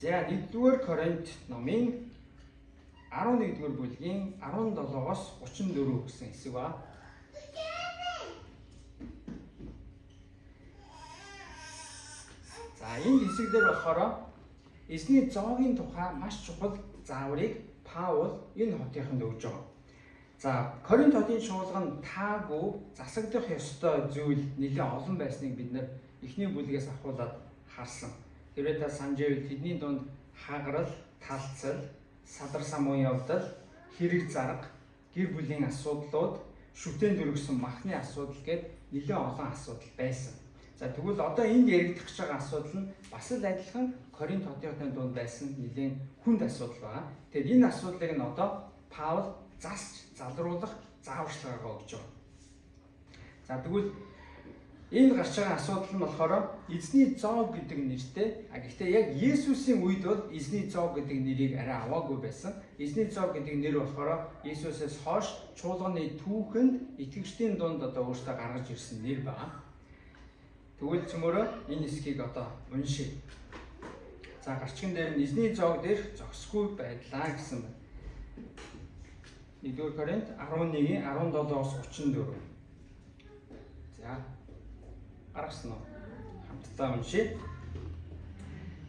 За 1-р Коринт номын 11-р бүлгийн 17-оос 34 гэсэн хэсэг ба. За энэ хэсэгдэр болохоор эзний зоогийн тухай маш чухал зааврыг Паул энэ хотынд өгж байгаа. За Коринт хотын чуулган таагүй засагдах ёстой зүйл нэлээд олон байсныг бид нэр эхний бүлгээс ахуулаад харсан. Тэрээр та санаж байвал тэдний дунд хагарал, талцал, садар самуун явдал, хэрэг зарга, гэр бүлийн асуудлууд, шүтэн дөрвсөн махны асуудал гээд нэлээд олон асуудал байсан. За тэгвэл одоо энд яригдах гэж байгаа асуудал нь бас л адилхан Коринт хотын дунд байсан нэлээд хүнд асуудал байна. Тэгэхээр энэ асуудлыг нь одоо Паул засч залруулах зааварчилгаагаа өгч байгаа. За тэгвэл энд гарч байгаа асуудал нь болохоор эзний зоог гэдэг нэртэй. Гэхдээ яг Есүсийн үед бол эзний зоог гэдэг нэрийг арай аваагүй байсан. Эзний зоог гэдэг нэр болохоор Есүсээс хойш чуулганы түүхэнд итгэгчдийн дунд одоо өөртөө гаргаж ирсэн нэр байна. Тэгвэл цөмөрөө энэ хэсгийг одоо уншъя. За гарчгийн дээр нь эзний зоог дээр зогсгүй байдлаа гэсэн байна. 1-р Коринт 11-ийн 17-оос 34. За гаргасан уу? Хамтдаа уншъя.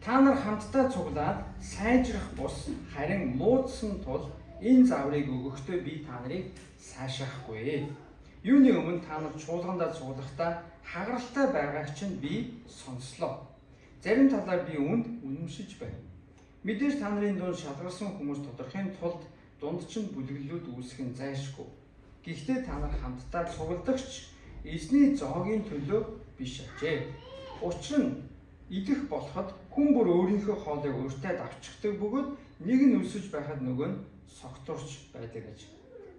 Та нар хамтдаа цуглаад сайжрах бус харин муудсан тул энэ зааврыг өгөхдөө би та нарыг сайшаахгүй. Юуны өмнө та нар чуулгандаа цуглахдаа хагаралтай байгааг чинь би сонслоо. Зарим талаар би үүнд үнэмшиж байна. Мэдээж та нарын дунд шалгарсан хүмүүс тодорхойн тулд дунд чинь бүлэглэлүүд үүсэх нь зайлшгүй. Гэхдээ та нар хамтдаа цугладагч эзний зоогийн төлөө биш ажээ. Учир нь идэх болоход хүн бүр өөрийнхөө хоолыг өөртөө давчдаг бөгөөд нэг нь өсөж байхад нөгөө нь согтурч байдаг гэж.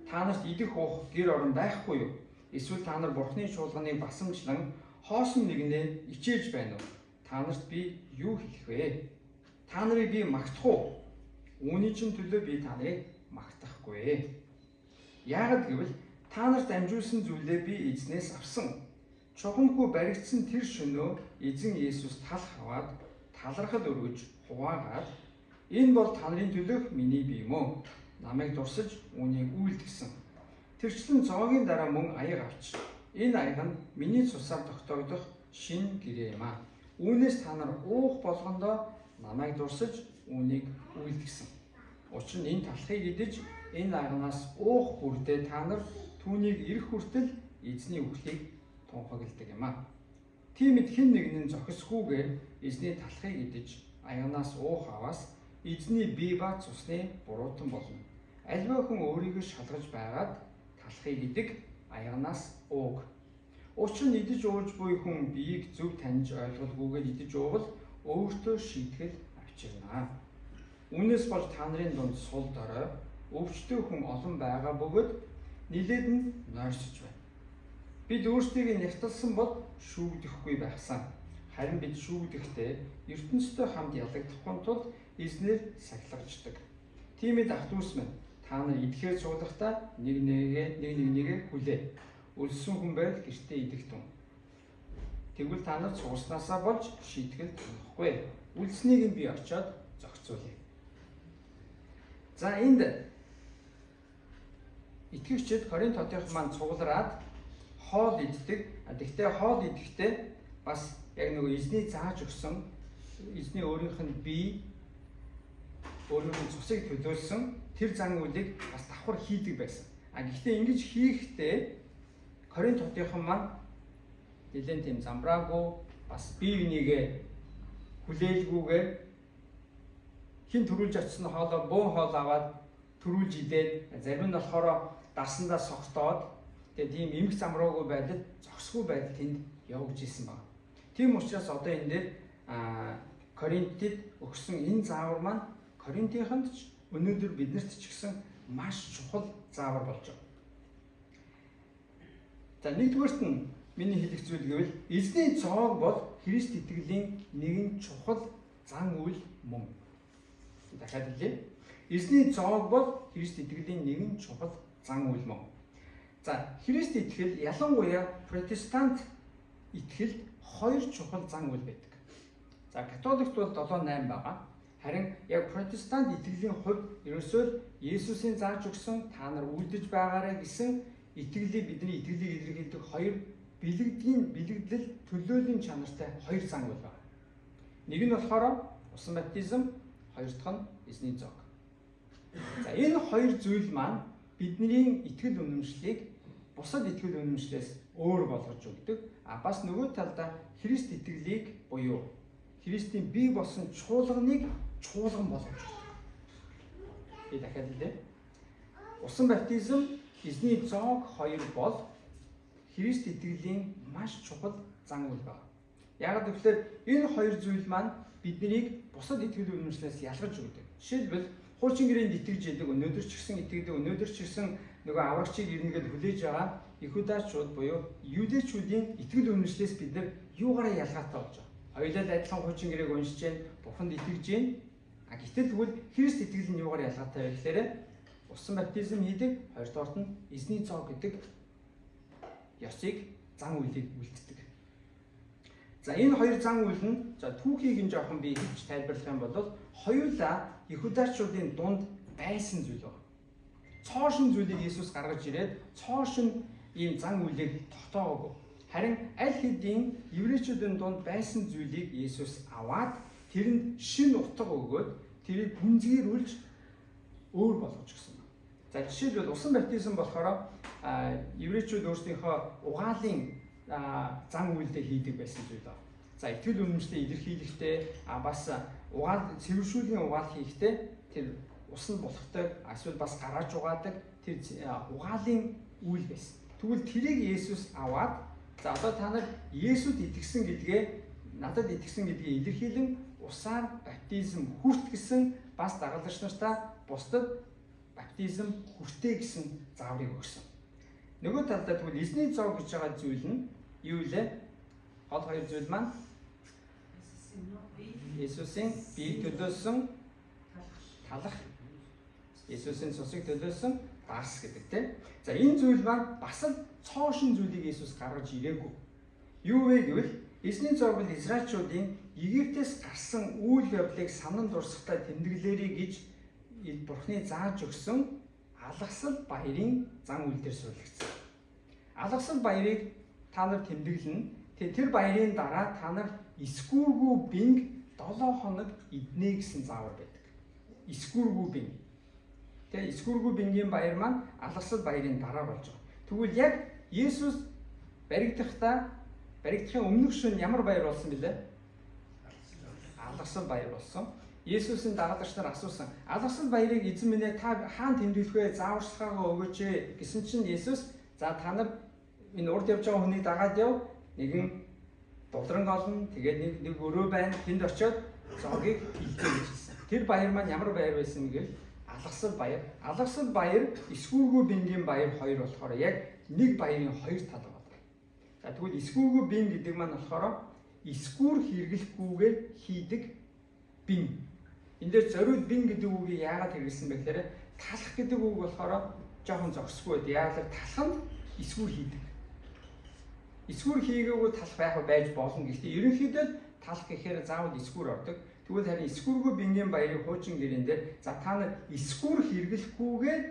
Та нарт идэх уух гэр орон байхгүй юу? Эсвэл та нар Бурхны чуулганыг басамжлан хоосон нэгнээ ичээж байна уу? Та нарт би юу хэлэх вэ? Та нарыг би магтах уу? Үүний чинь төлөө би та нарыг магтахгүй. Яагад гэвэл та нарт амжуулсан зүйлээ би эзнээс авсан. Чухамгүй баригдсан тэр шөнөө эзэн Есүс талх аваад талархал өргөж хуваагаад энэ бол та нарын төлөөх миний бие юм уу? Намайг дурсаж үүнийг үйлдгэсэн. Тэрчлэн зоогийн дараа мөн аяг авч. Энэ аяг нь миний цусаар тогтоогдох шинэ гэрээ юм аа. Үүнээс та нар уух болгондоо намайг дурсаж үүнийг үйлдгэсэн. Учир нь энэ талхыг идэж энэ аягнаас уух бүрдээ та нар түүнийг ирэх хүртэл эзний үхлийг тунхагладаг юм аа. Тиймд хэн нэгэн зохисгүйгээр эзний талхыг идэж аягнаас уух аваас эзний бие ба цусны буруутан болно. Аливаа хүн өөрийгөө шалгаж байгаад талхыг идэг аягнаас ууг. Учир нь идэж ууж буй хүн биеийг зөв таньж ойлголгүйгээр идэж уувал өөртөө шийтгэл авчирнаа. Үүнээс болж та нарын дунд сул дорой өвчтөе хүн олон байгаа бөгөөд нилээд нь нойрсож байна. Бид өөрсдийг нягтлсан бол шүүгдэхгүй байхсан. Харин бид шүүгдэхдээ ертөнцтэй хамт ялагдахгүй тул эзнэр сахилгаждаг. Тиймээд ах дүүс минь та нар идэхээр цуглахдаа нэг нэгээ хүлээ. Өлссөн хүн байл гэртээ идэх тун. Тэгвэл та нар цугснасаа болж шийтгэл тунахгүй. Үлдснийг нь би очиод зохицуулъя. За энд итгэгчид Коринт хотын маань цуглараад хоол иддэг. Гэхдээ хоол идэхдээ бас яг нөгөө эзний зааж өгсөн эзний өөрийнх нь бие өөрийнх нь цусыг төлөөлсөн тэр зан үйлийг бас давхар хийдэг байсан. Гэхдээ ингэж хийхдээ Коринт хотын маань нэлээд тийм замбраагүй бас бие бинийгээ хүлээлгүйгээр хин төрүүлж очсон хоолоо бөөн хоол аваад төрүүлж идээд зарим нь болохоор дарсандаа согтоод тэгээ тийм эмх замраагүй байдал зогсгүй байдал тэнд явж исэн байна. Тийм учраас одоо энэ дээр Коринтид өгсөн энэ заавар маань Коринтыханд ч өнөөдөр биднэрт ч гэсэн маш чухал заавар болж байна. За нэгдүгээрт нь миний хэлэх зүйл гэвэл эзний зоог бол Христ итгэлийн нэгэн чухал зан үйл мөн. Дахиад хэлье. Эзний зоог бол Христ итгэлийн нэгэн чухал зан үйл мөн. За Христ итгэл ялангуяа протестант итгэлд хоёр чухал зан үйл байдаг. За католикт бол 7-8 байгаа. Харин яг протестант итгэлийн хувьд ерөөсөө Есүсийн зааж өгсөн та нар үлдэж байгаарай гэсэн итгэлийг бидний итгэлийг илэрхийлдэг хоёр бэлэгдэл төлөөлийн чанартай хоёр зан үйл байна. Нэг нь болохоор усан баптизм, хоёр дахь нь эзний зоог. За энэ хоёр зүйл маань бидний итгэл үнэмшлийг бусад итгэл үнэмшлээс өөр болгож өгдөг. Бас нөгөө талдаа Христ итгэлийг буюу Христийн бий болсон чуулганыг чуулган болгож өгдөг. Би дахиад хэлээ. Усан баптизм, эзний зоог хоёр бол Христ итгэлийн маш чухал зан үйл байна. Яг гэвэл энэ хоёр зүйл маань биднийг бусад итгэл үнэмшлээс ялгаж өгдөг. Жишээлбэл хуучин гэрээнд итгэж идэг өнөөдөр ч гэсэн итгэдэг өнөөдөр ч гэсэн нөгөө аврагчийг ирнэгээд хүлээж байгаа Иудачууд буюу Юдэчүүдийн итгэл үнэмшлээс бид нар юугаараа ялгаатай болж байгаа. Хоёулаа адилхан хуучин гэрээг уншиж जैन, Бурханд итгэж जैन. Гэтэл тэгвэл Христ итгэл нь юугаар ялгаатай вэ гэхээр усан баптизм хийдэг, хоёрдугаарт нь эзний зоог гэдэг ёсыг зан үйлийг үлддэг. За энэ хоёр зан үйл нь за түүхийг нь жоохон би хэлж тайлбарлах юм бол хоёулаа Иудачуудын дунд байсан зүйл байна. Цоошин зүйлийг Есүс гаргаж ирээд цоошин ийм зан үйлийг тогтоогоогүй. Харин аль хэдийн еврейчүүдийн дунд байсан зүйлийг Есүс аваад тэрэнд шин утга өгөөд тэрийг гүнзгийрүүлж өөр болгож өгсөн. За жишээлбэл усан баптизм болохоор еврейчүүд өөрсдийнхөө угаалын зан үйлдээ хийдэг байсан зүйл байна. За итгэл үнэмшлээ илэрхийлэхдээ бас угаал цэвэршүүлийн угаал хийхдээ тэр усан булхдаг, эсвэл бас гарааж угаадаг тэр угаалын үйл байсан. Тэгвэл тэрийг Есүс аваад за одоо та нар Есүд итгэсэн гэдгээ надад итгэсэн гэдгийг илэрхийлэн усаар баптизм хүрт гэсэн бас дагалдагч нартаа бусдад баптизм хүртээ гэсэн зааврыг өгсөн. Нөгөө талдаа тэгвэл эзний зоог гэж байгаа зүйл нь юу вэ? Гол хоёр зүйл маань Есүсийн бие төлөөсөн талах, Есүсийн цусыг төлөөсөн дарс гэдэг тийм. За энэ зүйл маань бас л цоошин зүйлийг Есүс гаргаж ирээгүй. Юу вэ гэвэл эзний зоог бол Израильчуудын Египтээс гарсан үйл явдлыг санан дурсахтай тэмдэглэрэй гэж Бурхны зааж өгсөн алгасал баярын зан үйл дээр суурилагдсан. Алгасал баярыг та нар тэмдэглэнэ. Тэр баярын дараа та нар эсгүүргүй бинг 7 хоног иднэ гэсэн заавар байдаг. Эсгүүргүй бинг. Тэгээ эсгүүргүй бингийн баяр маань алгасал баярын дараа болж байгаа. Тэгвэл яг Есүс баригдахын өмнөх шөнө ямар баяр болсон бэлээ? Алгасал баяр болсон. Есүсийн дагалдагч нар асуусан. Алгасал баярыг эзэн минь та хаана тэмдэглэх вэ? Зааварчилгаагаа өгөөч гэсэн чинь Есүс за та нар энэ урд явж байгаа хүнийг дагаад яв. Нэгэн дулранг олно. Тэгээд нэг өрөө байна. Тэнд очиод зоогийг илтээ гэж хэлсэн. Тэр баяр маань ямар баяр байсан гэвэл алгасал баяр. Алгасал баяр, эсгүүргүй бингийн баяр хоёр болохоор яг нэг баярын хоёр тал байна. За тэгвэл эсгүүргүй бин гэдэг маань болохоор эсгүүр хэрэглэхгүйгээр хийдэг бин. Энд дээр зориуд бин гэдэг үгийг яагаад хэрэглэсэн бэ гэхээр талах гэдэг үг болохоор жоохон зогсгүй байд. Яагаад талханд эсгүүр хийдэг. Эсгүүр хийгээгүй талах байж болно. Гэхдээ ерөнхийдөө талах гэхээр заавал эсгүүр ордог. Тэгвэл харин эсгүүргүй бингийн баярыг хуучин гэрэн дээр за та нар эсгүүр хэрэглэхгүйгээр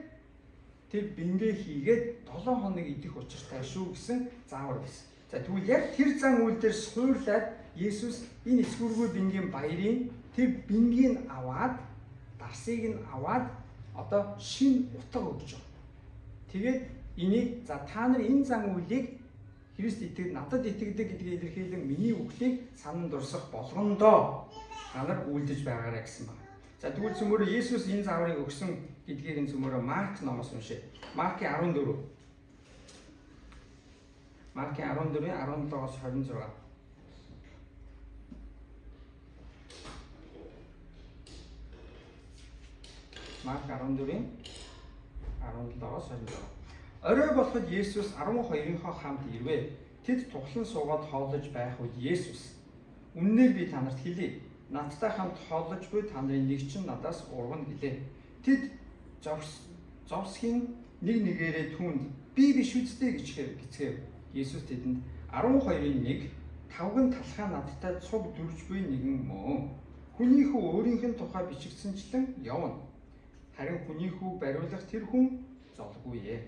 тэр бингээ хийгээд 7 хоног идэх учиртай шүү гэсэн заавар байсан. За тэгвэл яг тэр зан үйл дээр суурлаад Есүс энэ эсгүүргүй бингийн баярын тэр бингийг аваад дарсыг нь аваад одоо шин утга өгч байгаа. Тэгээд энийг за та нар энэ зан үйлийг Христ итгэж надад итгэдэг гэдгийг илэрхийлэн миний үглийг санан дурсах болгондоо та нар үлдэж байгаарай гэсэн байна. За тэгвэл цөмөрө Есүс энэ зааврыг өгсөн гэдгийг энэ цөмөрө Марк номоос уншъя. Маркийн 14. Маркийн 14-ийн 17-оос 26. Марк 14-ийн 17-оос 26. Орой болоход Есүс 12-ийнхоо хамт ирвэ. Тэд тухлан суугаад хооллож байх үед Есүс үнэнээр би танарт хэлье. Надтай хамт хооллож буй та нарын нэг чинь надаас ургана гэлээ. Тэд зовсхийн нэг нэгээрээ түүнд би биш үсттэй гэцгээв. Есүс тэдэнд 12-ийн 1 тавган талхаа надтай цуг дүрж буй нэгэн мөн. Хүний хүү өөрийнх нь тухай бичигдсэнчлэн явна. Харин хүний хүү бариулах тэр хүн золгүй ээ.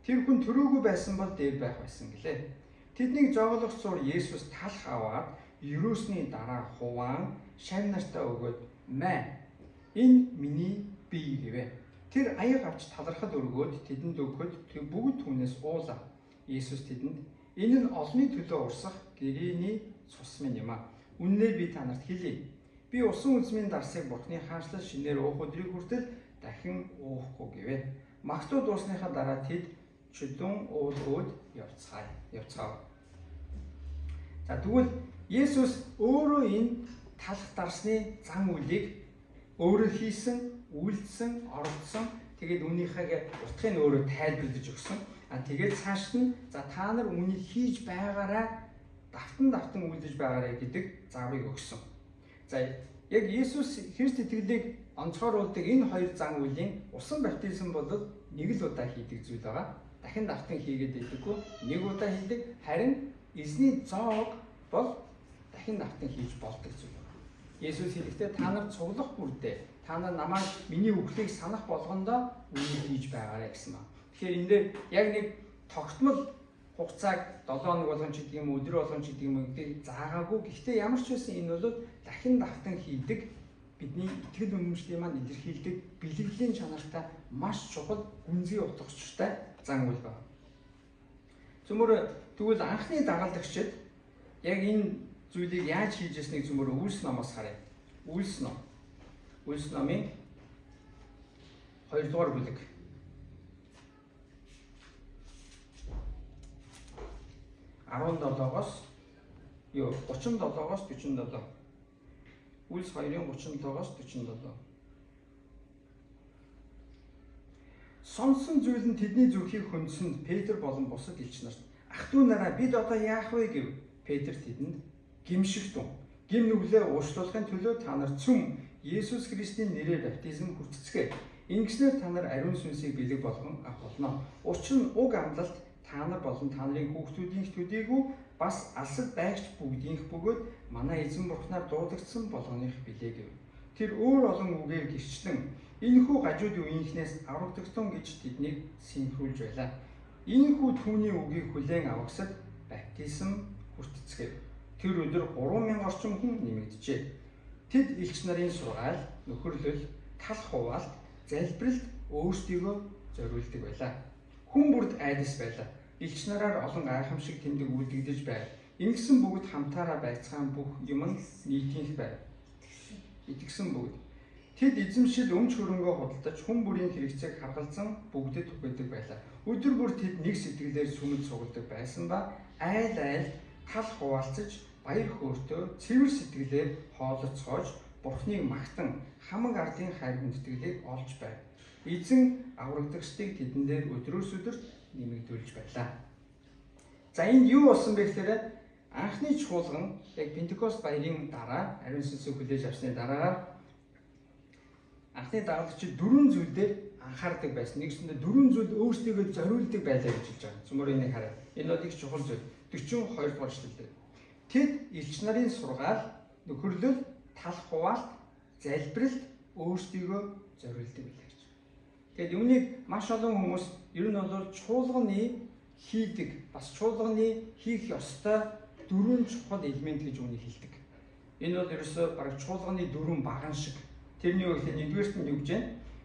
Тэр хүн төрөөгүй байсан бол дээр байх байсан гэлээ. Тэднийг жоглох зур Есүс талх аваад ерөөсний дараа хуваан шавь нартаа өгөөд "Мэ, энэ миний бие" гэвэ. Тэр аяг авч талархад өргөөд тэдэнд өгөхөд тэр бүгд түүнээс уулаа. Есүс тэдэнд "Энэ нь олонний төлөө урсах гэрээний цус минь юм а. Үнэнээр би та нарт хэлье. Би усан үзмийн дарсыг Бурхны хаанчлал шинээр уух өдрийг хүртэл дахин уухгүй" гэвэ. Магтуу дуусныхаа дараа тэд чөдөн уулгууд явцгаав. За тэгвэл Есүс өөрөө энэ талх дарсны зан үйлийг өөрөө хийсэн, үйлдсэн, оролцсон. Тэгээд үүнийхээ утгыг өөрөө тайлбарлаж өгсөн. Тэгээд цааш нь за та нар үүнийг хийж байгаарай, давтан үйлдэж байгаарай гэдэг зааврыг өгсөн. За яг Есүс Христ итгэлийг онцгойруулдаг энэ хоёр зан үйлийн усан баптизм бол нэг л удаа хийдэг зүйл байгаа. Дахин давтан хийгээд байдаггүй. Нэг удаа хийдэг. Харин эзний зоог бол дахин давтан хийж болдог зүйл байна. Есүс хэлэхдээ та нар цуглах бүрдээ та нар намайг миний үхлийг санах болгондоо үнийг хийж байгаарай гэсэн байна. Тэгэхээр энэ дээр яг нэг тогтмол хугацааг 7 хоног болгон ч гэдэг юм, өдөр болгон ч гэдэг юм гэдэг заагаагүй. Гэхдээ ямар ч байсан энэ бол дахин давтан хийдэг бидний итгэл үнэмшлийн маань илэрхийлдэг бэлгэлийн чанартай маш чухал гүнзгий утга учиртай зан үйл байна. Тэгвэл анхны дагалдагчид яг энэ зүйлийг яаж хийж ясныг Үлс номоос харъя. Үлс номын 2 дугаар бүлэг. (17-оос 47). Үлс 2-ын 37-оос 47. Сонсон зүйл нь тэдний зүрхийг хөндсөнд Петр болон бусад элч нарт "Ах トゥ нараа бид одоо яах вэ?" гэв. Петр тэдэнд "Гимшигтун. Гим нүглээ уучлуулахын төлөө та нар цөм Есүс Христийн нэрээр баптизм хүртцгээе. Ингэснээр та нар ариун сүнсийг бэлэг болгон авах болно. Учир нь уг амлалт та нар болон та нарын хүүхдүүдийнх төдийгүй бас алсад байгч бүгдийнх бөгөөд манай эзэн Бурхнаар дуудагдсан болгоных билээ" гэв. Тэр өөр олон үгээр гэрчлэн "Энэхүү гажуудын үеийнхнээс аврагдагтун" гэж тэднийг синхруулж байлаа. Энэхүү түүний үгийг хүлээн авахсад баптизм хүртцгээв. Тэр өдөр 3000 орчим хүн нэмэгджээ. Тэд элч нарын сургаал, нөхөрлөл, талх хуваалт, залбиралд өөрсдийгөө зориулдаг байлаа. Хүн бүрд айдас байлаа. Элч нараар олон гайхамшиг тэмдэг үлдэгдэж байв. Ингэсэн бүгд хамтаараа байцгаан бүх юм нийтийнх байв. Итгэсэн бүгд. Тэд эзэмшил өмч хөрөнгөө худалдаж хүн бүрийн хэрэгцээг харгалзан бүгдэд түгээдэг байлаа. Өдөр бүр тэд нэг сэтгэлээр сүмэд сугалдаг байсан ба айл талх хуваалцаж баяр хөөртөө цэвэр сэтгэлээр хоолоцоож Бурхныг магтан хамаг ардын хайр хүндэтгэлийг олж байв. Эзэн аврагдагчдыг тэдэн дээр өдрөөс өдөрт нэмэгдүүлж байлаа. За энд юу болсон бэ гэхээр анхны чуулган яг Пентекост баярын дараа ариун сүнсийг хүлээж авсны дараа анхны дагалдагчид 4 зүйл дээр анхаардаг байсан. Нэгсэндээ 4 зүйл өөрсдийгөө зориулдаг байлаа гэж хэлж байгаа. Цөмөр энийг хараа. Энэ бол их чухал зүйл. 42 дугаар эшлэлдэр. Тэд элч нарын сургаал, нөхөрлөл, талх хуваалт, залбиралд өөрсдийгөө зориулдаг байлаа гэж. Тэгэд үүнийг маш олон хүмүүс ер нь бол чуулганы хийдэг, бас чуулганы хийх ёстой 4 чухал элемент гэж үүнийг хэлдэг. Энэ бол ерөөсөө бараг чуулганы 4 баган шиг. Тэрний үгээр нэгдүгээрт нь юу гэж вэ?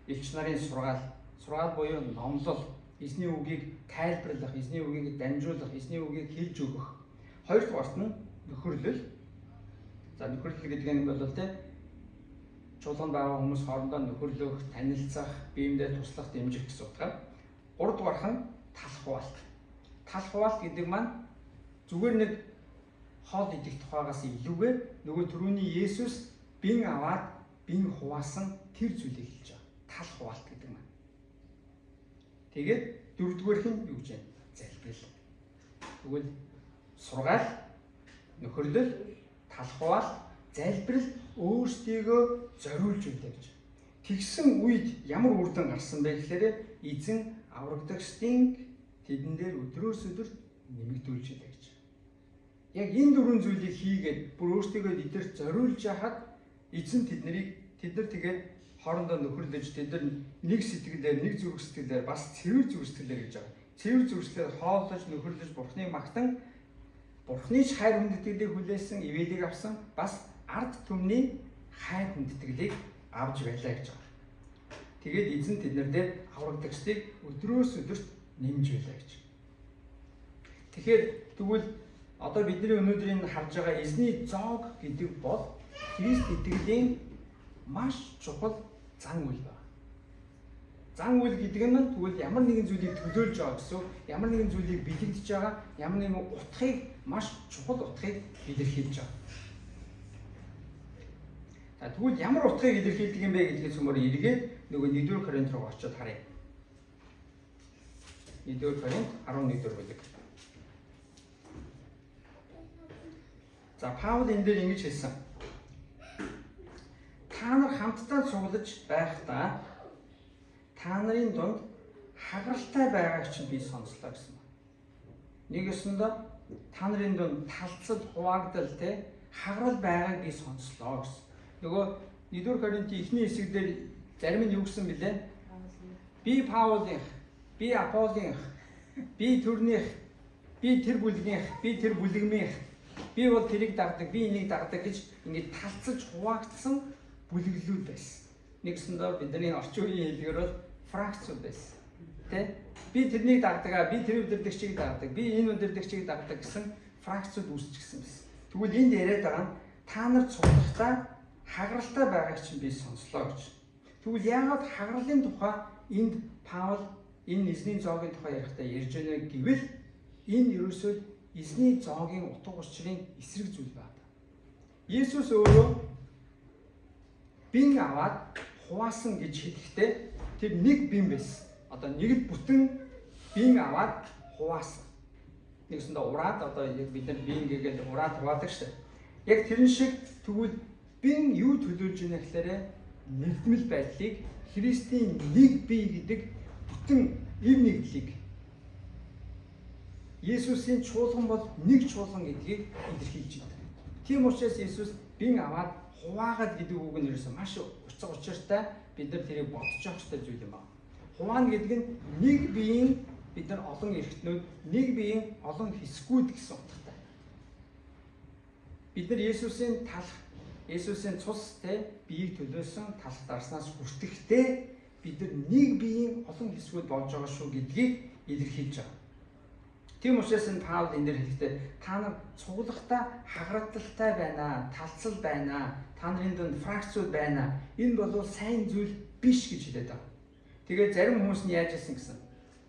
Элч нарын сургаал буюу номлол, эзний үгийг тайлбарлах, эзний үгийг дамжуулах, эзний үгийг хэлж өгөх. Хоёрдугаарт нь нөхөрлөл. За нөхөрлөл гэдэг нь бол чуулганд байгаа хүмүүс хоорондоо нөхөрлөх, танилцах, биеэмдээ туслах, дэмжих гэсэн утгаар. Гуравдугаарх нь талх хуваалт. Талх хуваалт гэдэг маань зүгээр нэг хоол идэх тухайгаас илүүгээр нөгөө түрүүний Есүс бин аваад бин хуваасан тэр зүйлийг хэлж байгаа. Талх хуваалт гэдэг маань. Тэгээд дөрөвдүгээрх нь юу гэж вэ? Залбирал. Тэгвэл сургаал, нөхөрлөл, талх хуваалт, залбирал өөрсдийгөө зориулж байлаа гэж. Тэгсэн үед ямар үр дүн гарсан бэ гэхээр эзэн аврагдагчдын тэдэн дээр өдрөөс өдөрт нэмэгдүүлж байлаа гэж. Яг энэ 4 зүйлийг хийгээд бүр өөрсдийгөө эдгээрт зориулж яхад эзэн тэд нар тэгээд хоорондоо нөхөрлөж тэд нар нэг сэтгэлээр, нэг зүрх сэтгэлээр, бас цэвэр зүрх сэтгэлээр гэж байгаа. Цэвэр зүрх сэтгэлээр хооллож, нөхөрлөж, Бурхныг магтан, Бурхны ч хайр хүндэтгэлийг хүлээсэн, ивэлийг авсан, бас ард түмний хайр хүндэтгэлийг авч байлаа гэж байгаа. Тэгээд эзэн тэднэр дээр аврагдагчдыг өдрөөс өдөрт нэмж байлаа гэж. Тэгэхээр тэгвэл одоо бидний өнөөдрийн харж байгаа эзний зоог гэдэг бол Христ итгэлийн маш чухал зан үйл байна. Зан үйл гэдэг нь тэгвэл ямар нэгэн зүйлийг төлөөлж байгаа гэсэн, ямар нэгэн зүйлийг бэлэгдэж байгаа, ямар нэгэн утгыг, маш чухал утгыг илэрхийлж байгаа. За тэгвэл ямар утгыг илэрхийлдэг юм бэ гэдгээс өмнө эргээд нөгөө 1-р Коринт руу очиод харъя. 1-р Коринт 11-р бүлэг. За Паул энэ дээр ингэж хэлсэн. Та нар хамтдаа цуглаж байхдаа та нарын дунд хагаралтай байгааг чинь би сонслоо гэсэн байна. Нэг өсөндөө та нарын дунд талцад хуваагдал хагарал байгааг би сонслоо гэсэн. Нөгөө 1-р Коринтын эхний хэсэгдэр зарим нь юу гэсэн бэлээ? Би Паулынх, би Аполлынх, би төрнийх, би тэр бүлгийнх, би тэр бүлэгмийнх, би бол тэрийг дагдаг, би энийг дагдаг гэж ингээд талцаж хуваагдсан бүлэглүүд байсан. Нэгсэндээ бидний орчин үеийн хэлээр бол фракцууд байсан. Тэ? Би тэрнийг дагдаг, би тэр удирдагчийг дагдаг, би энэ удирдагчийг дагдаг гэсэн фракцууд үүсчихсэн байсан. Тэгвэл энд яриад байгаа нь та нар цуглахдаа хагаралтай байгааг чинь би сонслоо гэж. Тэгвэл яагаад хагаралын тухай энд Паул энэ эзний зоогийн тухай ярихдаа ярьж байна гэвэл энэ ерөөсөө эзний зоогийн утга учирын эсрэг зүйл байна. Есүс өөрөө бин аваад хуваасан гэж хэлэхдээ тэр нэг бин байсан. Одоо нэгд бүтэн бин аваад хуваасан. Нэгсэндээ ураад одоо бид нар бин гэгээд ураад хуваадаг шүү дээ. Яг тэрэн шиг тэгвэл бин юу төлөөлж байна гэхээр нэгдмэл байдлыг Христийн нэг бие гэдэг бүтэн эв нэгдлийг Есүсийн чуулган бол нэг чуулган гэдгийг илэрхийлж байна. Тийм учраас Есүс бин аваад хуваагаад гэдэг үг нь ерөөсөө маш утга учиртай бид нар тэрийг бодож авах хэрэгтэй зүйл юм байна. Хуваана гэдэг нь нэг биеийн бид нар олон эрхтнүүд, нэг биеийн олон хэсгүүд гэсэн утгатай. Бид нар Есүсийн талх, Есүсийн цус биеийг төлөөсөн талх дарснаас хүртэхдээ бид нар нэг биеийн олон хэсгүүд болж байгаа шүү гэдгийг илэрхийлж байгаа. Тийм учраас энэ Паул энэ дээр хэлэхдээ та нар цуглахдаа хагаралтай байна, талцал байна, та нарын дунд фракцууд байна. Энэ бол сайн зүйл биш гэж хэлээд байгаа. Тэгээд зарим хүмүүс нь яаж яасан гэсэн.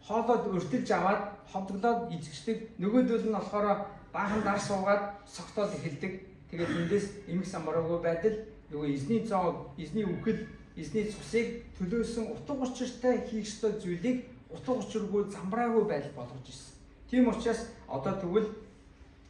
Хоолоод өртөлж аваад ховдглоод эзэгчдэг, нөгөөдөл нь болохоор баахан дар суугаад согтоод эхэлдэг. Тэгээд эндээс эмх самбараагүй байдал нөгөө эзний зоог, эзний үхэл, эзний цусыг төлөөсөн утга учиртай хийх ёстой зүйлийг утга учиргүй замбраагүй байдал болгож ирсэн. Тийм учраас одоо тэгвэл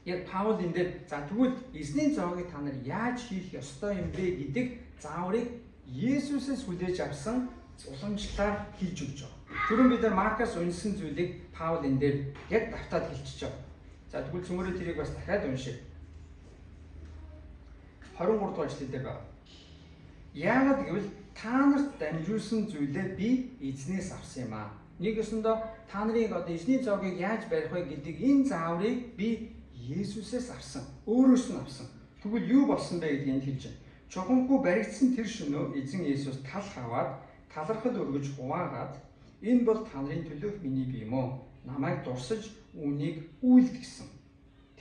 яг Паул энэ дээр за тэгвэл эзний зоогийг та нар яаж хийх ёстой юм бэ гэдэг зааврыг Есүсээс хүлээж авсан уламжлалаар хийж өгч байгаа. Түрүүн бид нар Маркаас уншсан зүйлийг Паул энэ дээр яг давтаад хэлчихэж байгаа. За тэгвэл цөмөрөө тэрийг бас дахиад уншъя. 23 дугаар эшлэл дээр байна. Яагаад гэвэл та нарт дамжуулсан зүйлээ би эзнээс авсан юм аа. Нэг өсөндөө та нарын одоо эзний зоогийг яаж барих вэ гэдэг энэ зааврыг би Есүсээс авсан. Өөрөөс нь авсан. Тэгвэл юу болсон бэ гэдгийг хэлж байна. Чухамгүй баригдсан тэр шөнөө эзэн Есүс талх аваад талархал өргөж хуваагаад энэ бол та нарын төлөөх миний бие юм уу? Намайг дурсаж үүнийг үйлд гэсэн.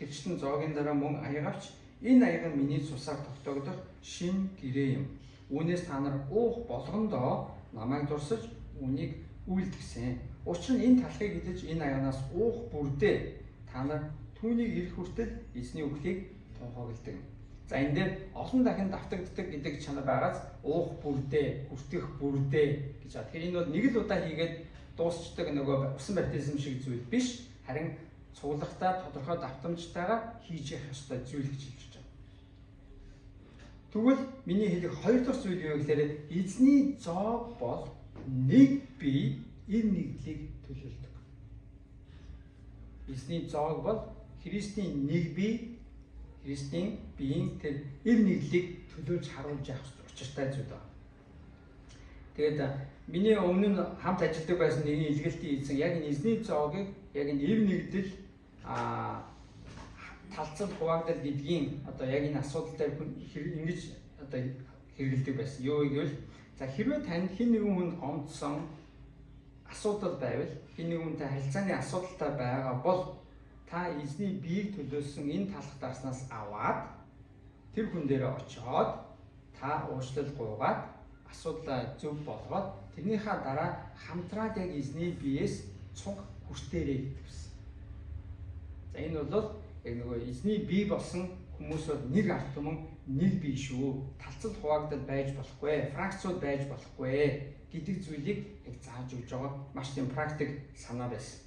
Тэрчлэн зоогийн дараа мөн аяг авч энэ аяг нь миний цусаар тогтоогдох шин гэрээ юм. Үүнээс та нар уух болгондоо намайг дурсаж үүнийг үйлд гэсэн. Учир нь энэ талхыг идэж энэ аянаас уух бүрдээ та нар түүнийг ирэх хүртэл эзний үхлийг тунхагладаг. За энэ дээр олон дахин давтагддаг гэдэг чанар байгаас уух бүрдээ, хүртэх бүрдээ гэж байна. Тэгэхээр энэ бол нэг л удаа хийгээд дуусчдаг нөгөө усан баптизм шиг зүйл биш. Харин цуглахдаа тодорхой давтамжтайгаар хийж явах ёстой зүйл гэж хэлж байна. Тэгвэл миний хэлэх хоёр дахь зүйл юу гэхээр эзний зоог бол нэг бие эв нэгдлийг төлөөлдөг. Эзний зоог бол Христийн нэг бие, Христийн биеийн тэр эв нэглийг төлөөлж харуулж явах учиртай зүйл байна. Тэгээд миний өмнө нь хамт ажилладаг байсан нэгэн илгээлтийн эзэн яг энэ эзний зоогийг яг энэ эв нэгдэл талцал хуваагдал гэдгийн одоо яг энэ асуудалтай ингэж одоо хэрэгэлдэг байсан. Юу гэвэл за хэрвээ танд хэн нэгэн хүнд гомдсон асуудал байвал хэн нэгэн хүнтэй харилцааны асуудалтай байгаа бол та эзний биеийг төлөөлсөн энэ талх дарснаас аваад тэр хүн дээрээ очиод та уучлал гуйгаад асуудлаа зөв болгоод тэрнийхээ дараа хамтраад яг эзний биеэс цуг хүртээрэй гэсэн. За энэ бол яг нөгөө эзний бие болсон хүмүүс бол нэг ард түмэн нэг бие шүү. Талцал хуваагдал байж болохгүй, фракцууд байж болохгүй гэдэг зүйлийг яг зааж өгж байгаа маш тийм практик санаа байсан.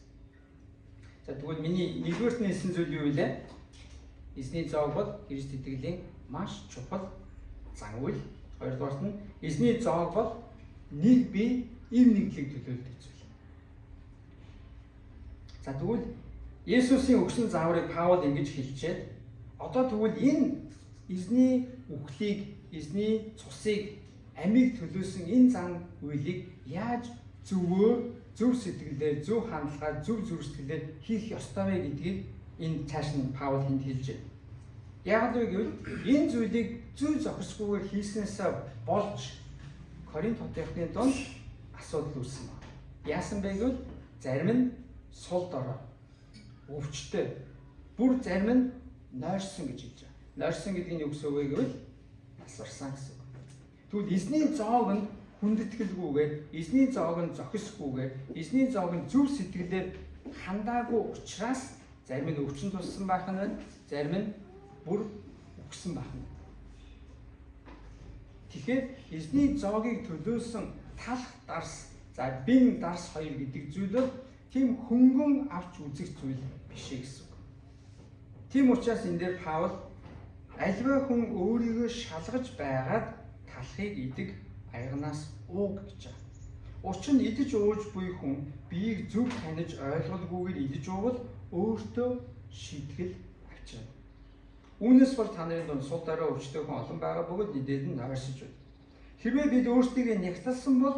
За тэгвэл миний нэгдүгээрт нь хэлсэн зүйл юу вэ? Эзний зоог бол Христ итгэлийн маш чухал зан үйл. Хоёрдугаарт нь эзний зоог бол нэг бие эв нэглийг төлөөлдөг зүйл. За тэгвэл Есүсийн өгсөн зааврыг Паул ингэж хэлчихэд одоо тэгвэл энэ эзний үхлийг, эзний цусыг, амийг төлөөсөн энэ зан үйлийг яаж зөв сэтгэлээр, зөв хандлагаар, зөв сэтгэлээр хийх ёстой вэ гэдгийг энэ цааш нь Паул энд хэлж байна. Яг л гэвэл энэ зүйлийг зөв зохисгүйгээр хийснээсээ болж Коринт хотынхны донд асуудал үүссэн байна. Яасан бэ гэвэл зарим нь сул дорой, өвчтэй, бүр зарим нь нойрсон гэж хэлж байгаа. Нойрсон гэдэг нь юу гэсэн үг вэ гэвэл асарсан гэсэн үг. Тэгвэл эзний зоог нь хүндэтгэлгүйгээр, эзний зоог нь зохисгүйгээр, эзний зоог нь зөв сэтгэлээр хандаагүй учраас зарим нь өвчин туссан байх нь байна, зарим нь бүр өгсөн байх нь. Тэгэхээр эзний зоогийг төлөөсөн талх дарс, за бин дарс хоёр гэдэг зүйл бол тийм хөнгөн авч үзэх зүйл биш гэсэн үг. Тийм учраас энэ дээр Паул альва хүн өөрийгөө шалгаж байгаад талхыг идэг аягнаас ууг гэж байна. Учир нь идэж ууж буй хүн биеийг зөв таних ойлголгүйгээр идэж уувал өөртөө шийтгэл авчирна. Үүнээс бол та нарын дунд сул дорой өвчтөй хүн олон байгаа бөгөөд эдээд нь нойрсож байна. Хэрвээ бид өөрсдийгөө нягтлсан бол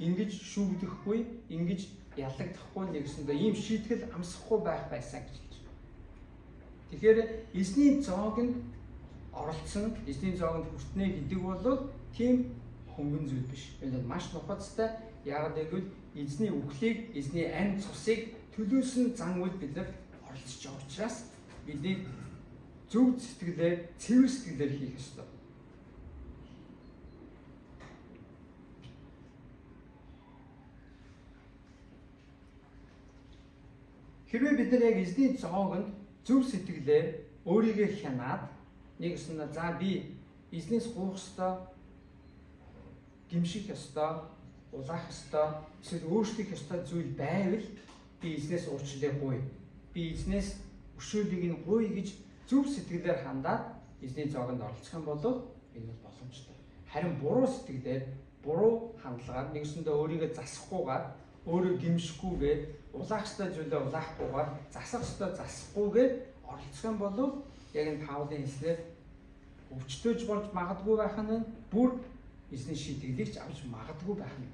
ингэж шүүгдэхгүй, ингэж ялагдахгүй нэгсэндээ ийм шийтгэл амсахгүй байх байсан гэж хэлж байна. Тэгэхээр эзний зоог нь оролцсон, эзний зоогонд хүртнэ гэдэг бол тийм хөнгөн зүйл биш. Энэ маш нухацтай. Яагаад гэвэл эзний үхлийг, эзний амь цусыг төлөөсөн зан үйл бид нар оролцож байгаа учраас бидний зөв сэтгэлээр, цэвэр сэтгэлээр хийх ёстой. Хэрвээ бид нар яг эзний зоогонд зөв сэтгэлээр өөрийгөө хянаад нэгсэн за би эзнээс гуйх ёстой, гимших ёстой, улаах ёстой, эсвэл өөрчлөх ёстой зүйл байвал би эзнээс уучлалыг гуй. Би эзнээс өшөөлийг нь гуй гэж зөв сэтгэлээр хандаад эзний зоогонд оролцох юм бол энэ бол боломжтой. Харин буруу сэтгэлээр, буруу хандлагаар нэгсэндээ өөрийгөө засахгүйгээр, өөрөө гимшихгүйгээр, улаах ёстой зүйлээ улаахгүйгээр, засах ёстой засахгүйгээр оролцох юм бол яг энэ Паулын хэлснээр өвчтөж болж магадгүй байх нь бүр эзний шийдвэрлийг ч авч магадгүй байх нь.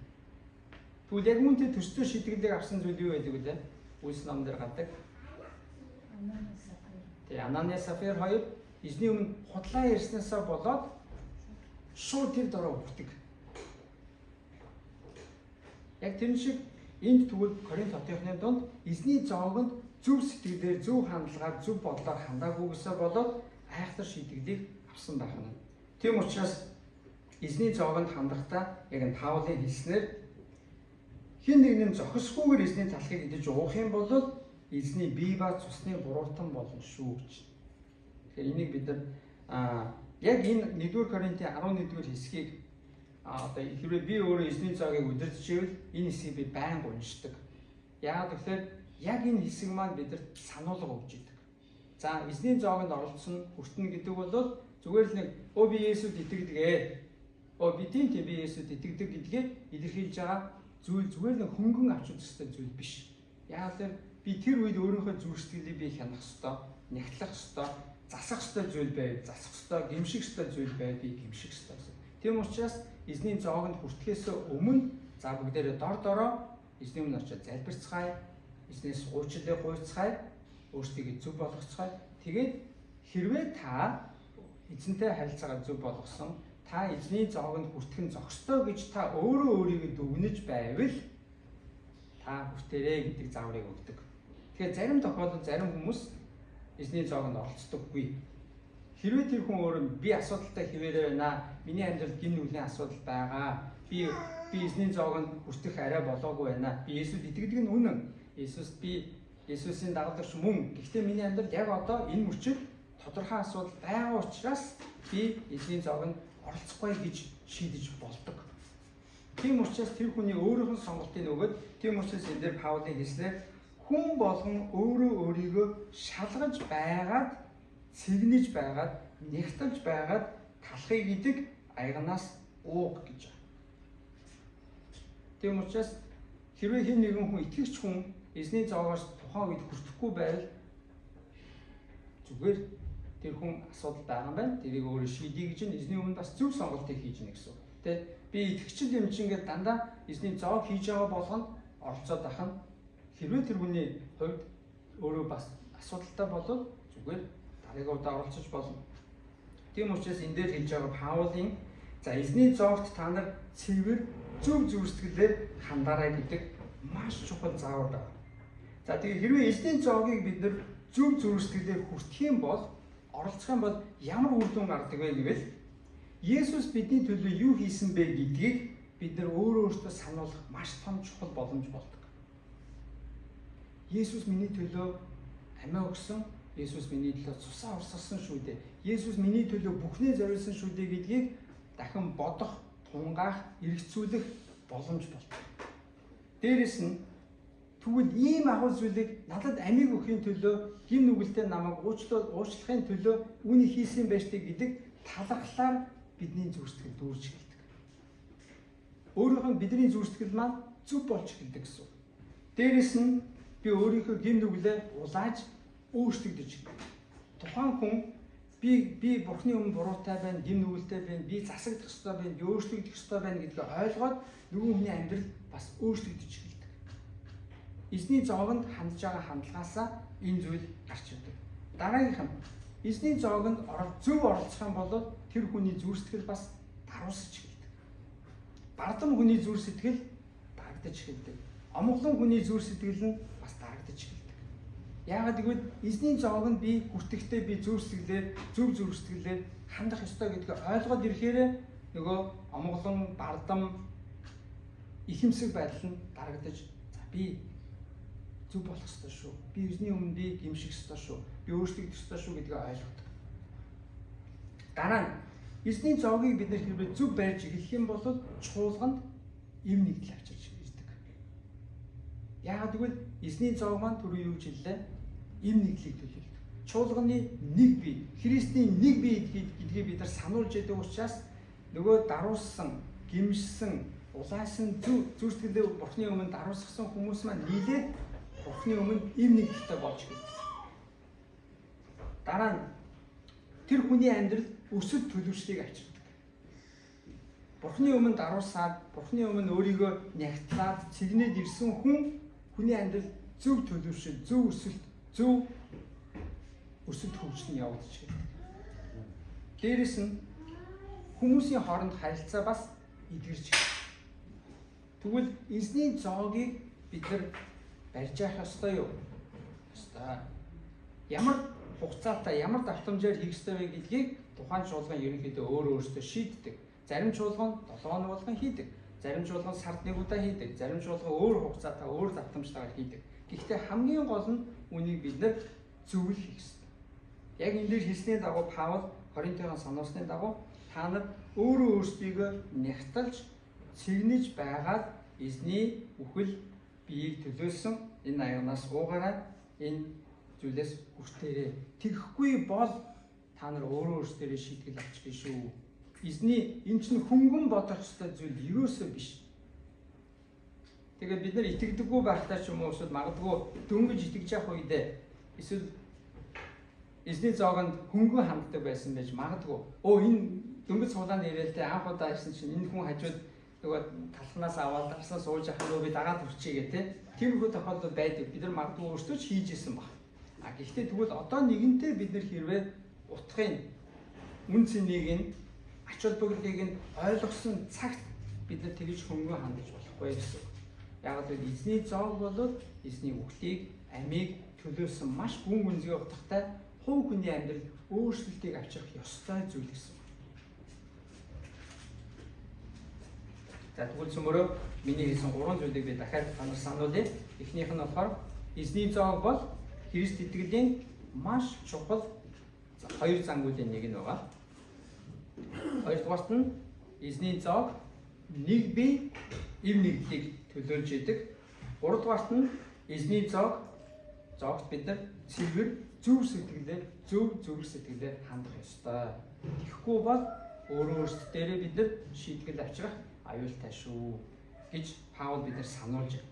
Тэгвэл яг үүнтэй төстэй шийдвэрлийг авсан зүйл юу байдаг вэ? Үйлс ном дээр гадаг. Анания Сафир хоёр эзний өмнө худлаа ярьснасаа болоод шууд тэр дороо хүрдэг. Яг тэр шиг энд тэгвэл Коринт хотынхны донд эзний зоогонд зөв сэтгэлээр, зөв хандлагаар, зөв бодлоор хандаагүйгээсээ болоод айхтар шийдвэрлийг авсан байх нь. Тийм учраас эзний зоогонд хандахдаа яг энэ Паулын хэлснээр хэн нэгэн зохисгүйгээр эзний талхыг идэж уух юм бол эзний бие ба цусны буруутан болно шүү гэж. Тэгэхээр энийг бид нар яг энэ 1-р Коринтын 11-р хэсгийг одоо хэрвээ би өөрөө эзний зоогийг удирдчихвэл энэ хэсгийг би байнга уншдаг. Яагаад гэвэл яг энэ хэсэг маань бидэнд сануулга өгч идэг. За эзний зоогонд оролцсон хүртэн гэдэг бол зүгээр л нэг би Есүст итгэдэг. Би тийм би Есүст итгэдэг гэдгээ илэрхийлж байгаа зүйл зүгээр нэг хөнгөн авч үзэх зүйл биш. Яагаад гэвэл би тэр үед өөрийнхөө зүрх сэтгэлийг би хянах ёстой, нягтлах ёстой, засах ёстой зүйл байв, засах ёстой, гимших ёстой зүйл байв, би гимших ёстой гэсэн. Тийм учраас эзний зоогонд хүртэхээс өмнө за бүгдээрээ дор дороо эзний өмнө очиж залбирцгаая, эзнээс уучлалыг гуйцгаая, өөрсдийгөө зөв болгоцгаая. Тэгээд хэрвээ та эзэнтэй харилцаагаа зөв болгосон, та эзний зоогонд хүртэх нь зохистой гэж та өөрөө өөрийгөө дүгнэж байвал та хүртээрэй гэдэг зааврыг өгдөг. Тэгэхээр зарим тохиолдолд зарим хүмүүс эзний зоогонд оролцдоггүй. Хэрвээ тэр хүн өөрөө би асуудалтай хэвээрээ байна, миний амьдралд гин нүглийн асуудал байгаа, би эзний зоогонд хүртэх арай болоогүй байна. Би Есүс итгэдэг нь үнэн. Есүсийн дагалдагч мөн. Гэхдээ миний амьдралд яг одоо энэ мөчид тодорхой асуудал байгаа учраас би эзний зоогонд оролцохгүй гэж шийдэж болдог. Тийм учраас тэр хүний өөрийнх нь сонголтыг өгөөд тийм учраас энэ дээр Паулын хэлснээр хүн болгон өөрөө өөрийгөө шалгаж байгаад, цэгнэж байгаад, нягтлж байгаад талахыг гэдэг аягнаас ууг гэж байна. Тийм учраас хэрвээ хэн нэгэн хүн итгэгч хүн эзний зоогоос тухайн үед хүртэхгүй байвал зүгээр тэр хүн асуудал байгаа юм байна. Тэрийг өөрөө шийдье гэж нь эзний өмнө бас зөв сонголтыг хийж гэнэ гэсэн. Тэгээд би итгэгчд юм чинь ингээд дандаа эзний зоог хийж байгаа болгонд оролцоод ах нь хэрвээ тэр хүний хувьд өөрөө бас асуудалтай болоод зүгээр дараагийн удаа оролцож болно. Тийм учраас энэ дээр хэлж байгаа Паулын за эзний зоогт та нар цэвэр зөв сэтгэлээр хандаарай гэдэг маш чухал заавар байна. За тэгээд хэрвээ эзний зоогийг бид нар зөв сэтгэлээр хүртэх юм бол оролцох юм бол ямар үр дүн гардаг вэ гэвэл Есүс бидний төлөө юу хийсэн бэ гэдгийг бид нар өөрөөсөө сануулах маш том чухал боломж болдог. Есүс миний төлөө амиа өгсөн, Есүс миний төлөө цусаа урсгасан шүү дээ. Есүс миний төлөө бүхнээ зориулсан шүү дээ гэдгийг дахин бодох, тунгаах, эргэцүүлэх боломж болдог. Дээрэс нь тэгвэл ийм агуу зүйлийг надад амийг өгөхийн төлөө гин нүгэлтэй намайг уучлахын төлөө үүнийг хийсэн байж тээ гэдэг талархлаар бидний зүрх сэтгэл дүүрж эхэлдэг. Өөрөөх нь бидний зүрх сэтгэл маань зөв болж эхэлдэг гэсэн. Дээрэс нь би өөрийнхөө гин нүглээ улааж өөрчлөгдөж эхэлдэг. Тухайн хүн би Бурхны өмнө буруутай байна, гин нүгэлтэй байна, би засагдах ёстой байна, би өөрчлөгдөх ёстой байна гэдгийг ойлгоод нөгөө хүний амьдрал бас өөрчлөгдөж эхэлдэг. Эзний зоогонд хандж байгаа хандлагаасаа энэ зүйл гарч ирдэг. Дараагийнх нь эзний зоогонд зөв оролцох юм бол тэр хүний зүрх сэтгэл бас даруусж эхэлдэг. Бардам хүний зүрх сэтгэл дагдаж эхэлдэг. Омглон хүний зүрх сэтгэл нь бас дагдаж эхэлдэг. Яагаад гэвэл эзний зоогонд би хүртэхдээ би зүрх сэтгэлээр зөв зүрх сэтгэлээр хандах ёстой гэдгийг ойлгоод ирэхээр нөгөө омглон, бардам, ихэмсэг байдал нь дарагдаж би зөв болох ёстой шүү. Би эзний өмнө би гимших ёстой шүү. Би өөрчлөгдөх ёстой шүү гэдгийг ойлгодог. Дараа нь эзний зоогийг бид хэрвээ зөв барьж эхлэх юм бол чуулганд эм нэгдэл авчирч ирдэг. Яагаад гэвэл эзний зоог маань түрүү юу гэж хэллээ? Эм нэгдлийг төлөвлөдөг. Чуулганы нэг бие, Христийн нэг бие гэдгийг бид нар сануулж яддаг учраас нөгөө дарууссан, гимшсэн, улаасан зүрх сэтгэлээр Бурхны өмнө даруусгасан хүмүүс маань нийлээд Бурхны өмнө эм нэгдэлтэй болж ирдэг. Дараа нь тэр хүний амьдрал өсөлт төлөвшлийг авчирдаг. Бурхны өмнө даруусаад, Бурхны өмнө өөрийгөө нягтлаад, цэгнээд ирсэн хүний амьдрал зөв төлөвшил, зөв өсөлт хөгжил нь явагдаж ирдэг. Дээрэс нь хүмүүсийн хооронд харилцаа бас эдгэрч ирдэг. Тэгвэл эзний зоогийг бид нар барьж явах ёстой юу? Ёстой. Ямар хугацаатай, ямар давтамжаар хийх ёстой вэ гэдгийг тухайн чуулган ерөнхийдөө өөрөөсөө шийддэг. Зарим чуулган 7 хоног болгон хийдэг. Зарим чуулган сард нэг удаа хийдэг. Зарим чуулган өөр хугацаатай, өөр давтамжтайгаар хийдэг. Гэхдээ хамгийн гол нь үнийг бид нар зөвл хийх ёстой. Яг энэ дээр хэлсний дагуу Паул Коринтын сануулсны дагуу та нар өөрөө өөрсдийгөө нягтлж, цэгнэж байгаад эзний үхэл биеийг төлөөлсөн энэ аягнаас уугаарай, энэ зүйлээс хүртээрэй. Тэгэхгүй бол та нар өөрөө өөрсдөө шийтгэл авчих шүү. Эзний энэ чинь хөнгөн бодох ёстой зүйл юусоо биш. Тэгээд бид нар итгэдэггүй байхдаа ч юм уу эсвэл магадгүй дөнгөж итгэж явах үедээ эсвэл эзний зоогонд хөнгөн ханддаг байсан байж магадгүй. Энэ дөнгөж цуглааны ирээлтэй анх удаа ирсэн чинь энэ хүн хажууд нөгөө талхнаас аваад дарснаас сууж ахын руу би дагаад хүрчээгээ те. Тиймэрхүү тохиолдол байдаг. Бид нар магадгүй өөрсдөө ч хийж исэн баг. Гэхдээ тэгвэл одоо нэгэнтээ бид нар хэрвээ утгын үн цэнийг нь ач холбогдлыг нь ойлгосон цагт бид нар тэгж хөнгөн хандаж болохгүй гэсэн. Яг л эзний зоог бол эзний үхлийг, амийг төлөөсөн маш гүн гүнзгий утгатай хувь хүний амьдрал өөрчлөлтийг авчрах ёстой зүйл гэсэн. За тэгвэл цөмөрөө миний хэлсэн 3 зүйлийг би дахиад танаас сануулъя. Эхнийх нь болохоор эзний зоог бол Христ итгэлийн маш чухал 2 зангуулын нэг нь байгаа. Хоёрдугаарт нь эзний зоог нэг бие эв нэгдлийг төлөөлж идэг. Гуравдугаарт нь эзний зоогт бид нар цэвэр зөв сэтгэлээр хандах ёстой. Тэгэхгүй бол өөрөө өөрсдөө бид нар шийтгэл авчрах аюултай шүү гэж Паул бид нар сануулж байна.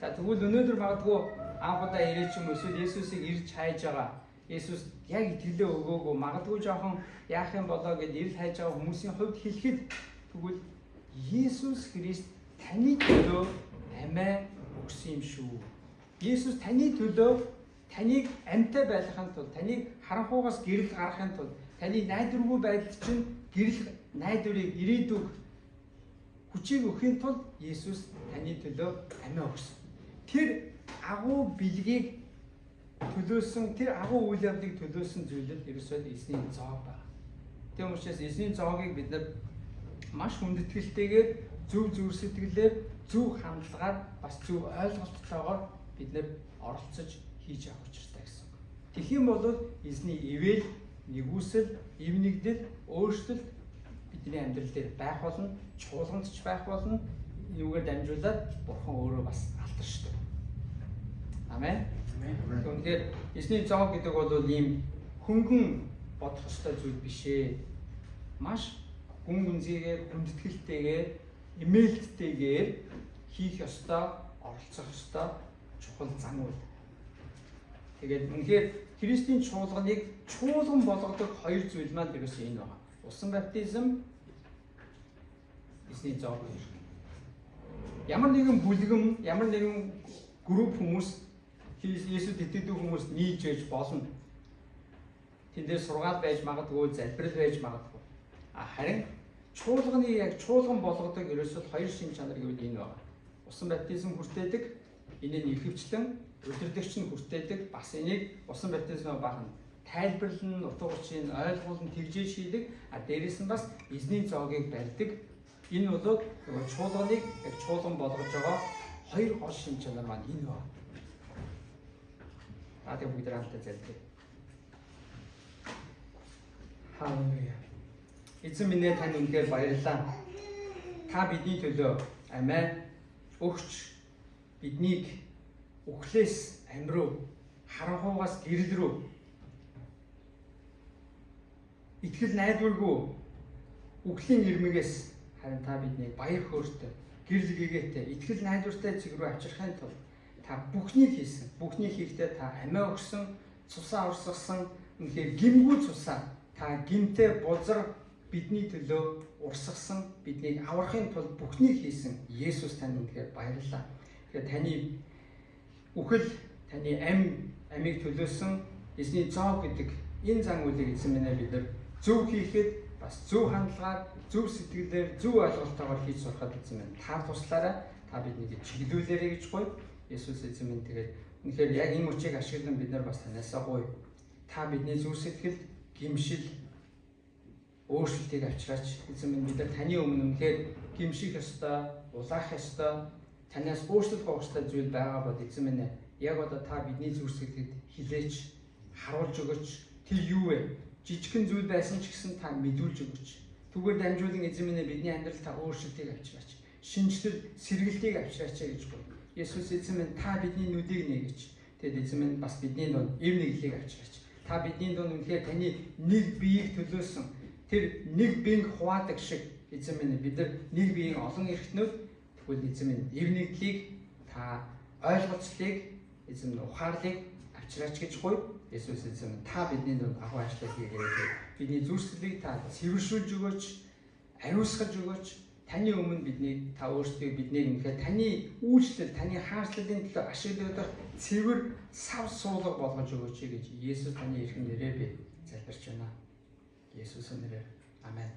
За тэгвэл өнөөдөр магадгүй анх удаа ирээч юм эсвэл Есүсийг ирж хайж байгаа. Есүс яг итгэлээ өгөөгүй магадгүй жоохон яах юм болоо гэд ирэл хайж байгаа хүмүүсийн хувьд хэлэхэд тэгвэл Есүс Христ таны төлөө амиа өгсөн юм шүү. Есүс таны төлөө таныг амьтаа байлгахын тулд, таныг харанхуугаас гэрэл гаргахын тулд, таны найдваргүй байдал чинь гэрэл найдварыг ирээдүг хүчийг өгөхийн тулд Есүс таны төлөө амиа өгсөн. Тэр агуу бэлгийг төлөөсөн, тэр агуу үйл явдлыг төлөөсөн зүйлэл ерөөсөө эзний зоог байна. Тийм учраас эзний зоогийг бид нар маш хүндэтгэлтэйгээр, зөв сэтгэлээр, зөв хандлагаар, бас зөв ойлголттойгоор бид нар оролцож хийж явах учиртай гэсэн. Тэгэх юм бол эзний ивэл, нэгүсэл, эв нэгдэл, өөрчлөлт бидний амьдрал дээр байх болно, чуулгандч байх болно. Юугаар дамжуулаад Бурхан өөрөө бас алдаршдаг. Амен. Тэгэхээр эзний зоог гэдэг бол ийм хөнгөн бодох ёстой зүйл биш ээ. Маш гүн гүнзгийгээр, хүндэтгэлтэйгээр, эмээлттэйгээр хийх ёстой, оролцох ёстой чухал зангуул. Тэгээд үнэхээр Христийн чуулганыг чуулган болгодог 2 зүйл маань ерөөсөө энэ байна. Усан баптизм, эзний зоог. Ямар нэгэн бүлгэм, ямар нэгэн групп хүмүүс Есүс итгэдэг хүмүүс нийлж байж болно. Тэндээ сургаал байж магадгүй, залбирал байж магадгүй. Харин чуулганы яг чуулган болгодог ерөөсөө 2 шин чанар гэвэл энэ байна. Усан баптизм хүртээдэг, энэ нь ихэвчлэн удирдагч нь хүртээдэг. Бас энийг усан баптизмаа бахан тайлбарлан, утга учирыг ойлгуулан тэгжээ шийдэг. Дээрээс нь бас эзний зоогийг барьдаг. Энэ бол чуулганыг яг чуулган болгож байгаа 2 гол шин чанар маань энэ байна. Тэгээд бүгд хамтдаа залбирая. Халелуя. Эзэн минь тань үнээр баярлалаа. Та бидний төлөө амиа өгч биднийг үхлээс амь руу, харанхуугаас гэрэл рүү итгэл найдваргүй үхлийн ирмэгээс харин та биднийг баяр хөөртэй, гэрэл гэгээтэй, итгэл найдвартай зэг рүү авчрахын тулд та бүхнийг хийсэн. Бүхнийг хийхдээ та амиа өгсөн, цусаа урсгасан, үнэхээр гимгүү цусаа та гимтэй бузар бидний төлөө урсгасан, биднийг аврахын тулд бүхнийг хийсэн Есүс танд үнэхээр баярлалаа. Тэгэхээр таны үхэл, таны амийг төлөөсөн эзний зоог гэдэг энэ зангуулыг эзэн минь бид нар зөв хийхэд бас зөв хандлагаар, зөв сэтгэлээр, зөв ойлголтоор хийж сурахад эзэн минь та туслаарай. Та биднийг чиглүүлээрэй гэж гоё. Есүс эзэн минь тэгээд үнэхээр яг энэ мөчийг ашиглан бид нар бас танаасаа гоё. Та бидний зөв сэтгэл, гимшил, өөрчлөлтийг авчираач. Эзэн минь бид нар таны өмнө үнэхээр гимших ёстой, улаах ёстой, танаас өөрчлөлт авах ёстой зүйл байгаа бол эзэн минь яг одоо та бидний зөв сэтгэлд хилээч, харуулж өгөөч. Тэр юу вэ? Жижигхэн зүйл байсан ч гэсэн та мэдүүлж өгөөч. Түүгээр дамжуулан эзэн минь бидний амьдрал та өөрчлөлтийг авчираач. Шинжлэл, сэргэлтийг авчираач гэж гоё. Есүс эзэн минь та бидний нүдийг нээгч. Тэгэд эзэн минь бас бидний дунд эв нэглийг авчираач. Та бидний дунд үнэхээр таны нэг биеийг төлөөсөн тэр нэг биеийг хуваадаг шиг эзэн минь бид нар нэг биеийн олон эрхтнүүд тэгвэл эзэн минь эв нэглийг та ойлголцлыг эзэн минь ухаарлыг авчираач гэж гоё. Есүс эзэн та бидний дунд агуу ажлыг хийгээрэй. Бидний зүрхсэлийг та цэвэршүүлж өгөөч, ариусгаж өгөөч. Таны өмнө та өөрсдөө биднийг үнэхээр таны үйлчлэл, таны хаанчлалын төлөө ашиглах цэвэр сав суулга болгож өгөөч гэж Есүс таны эрхэм нэрээр би залбирч байна. Есүсийн нэрээр. Амен.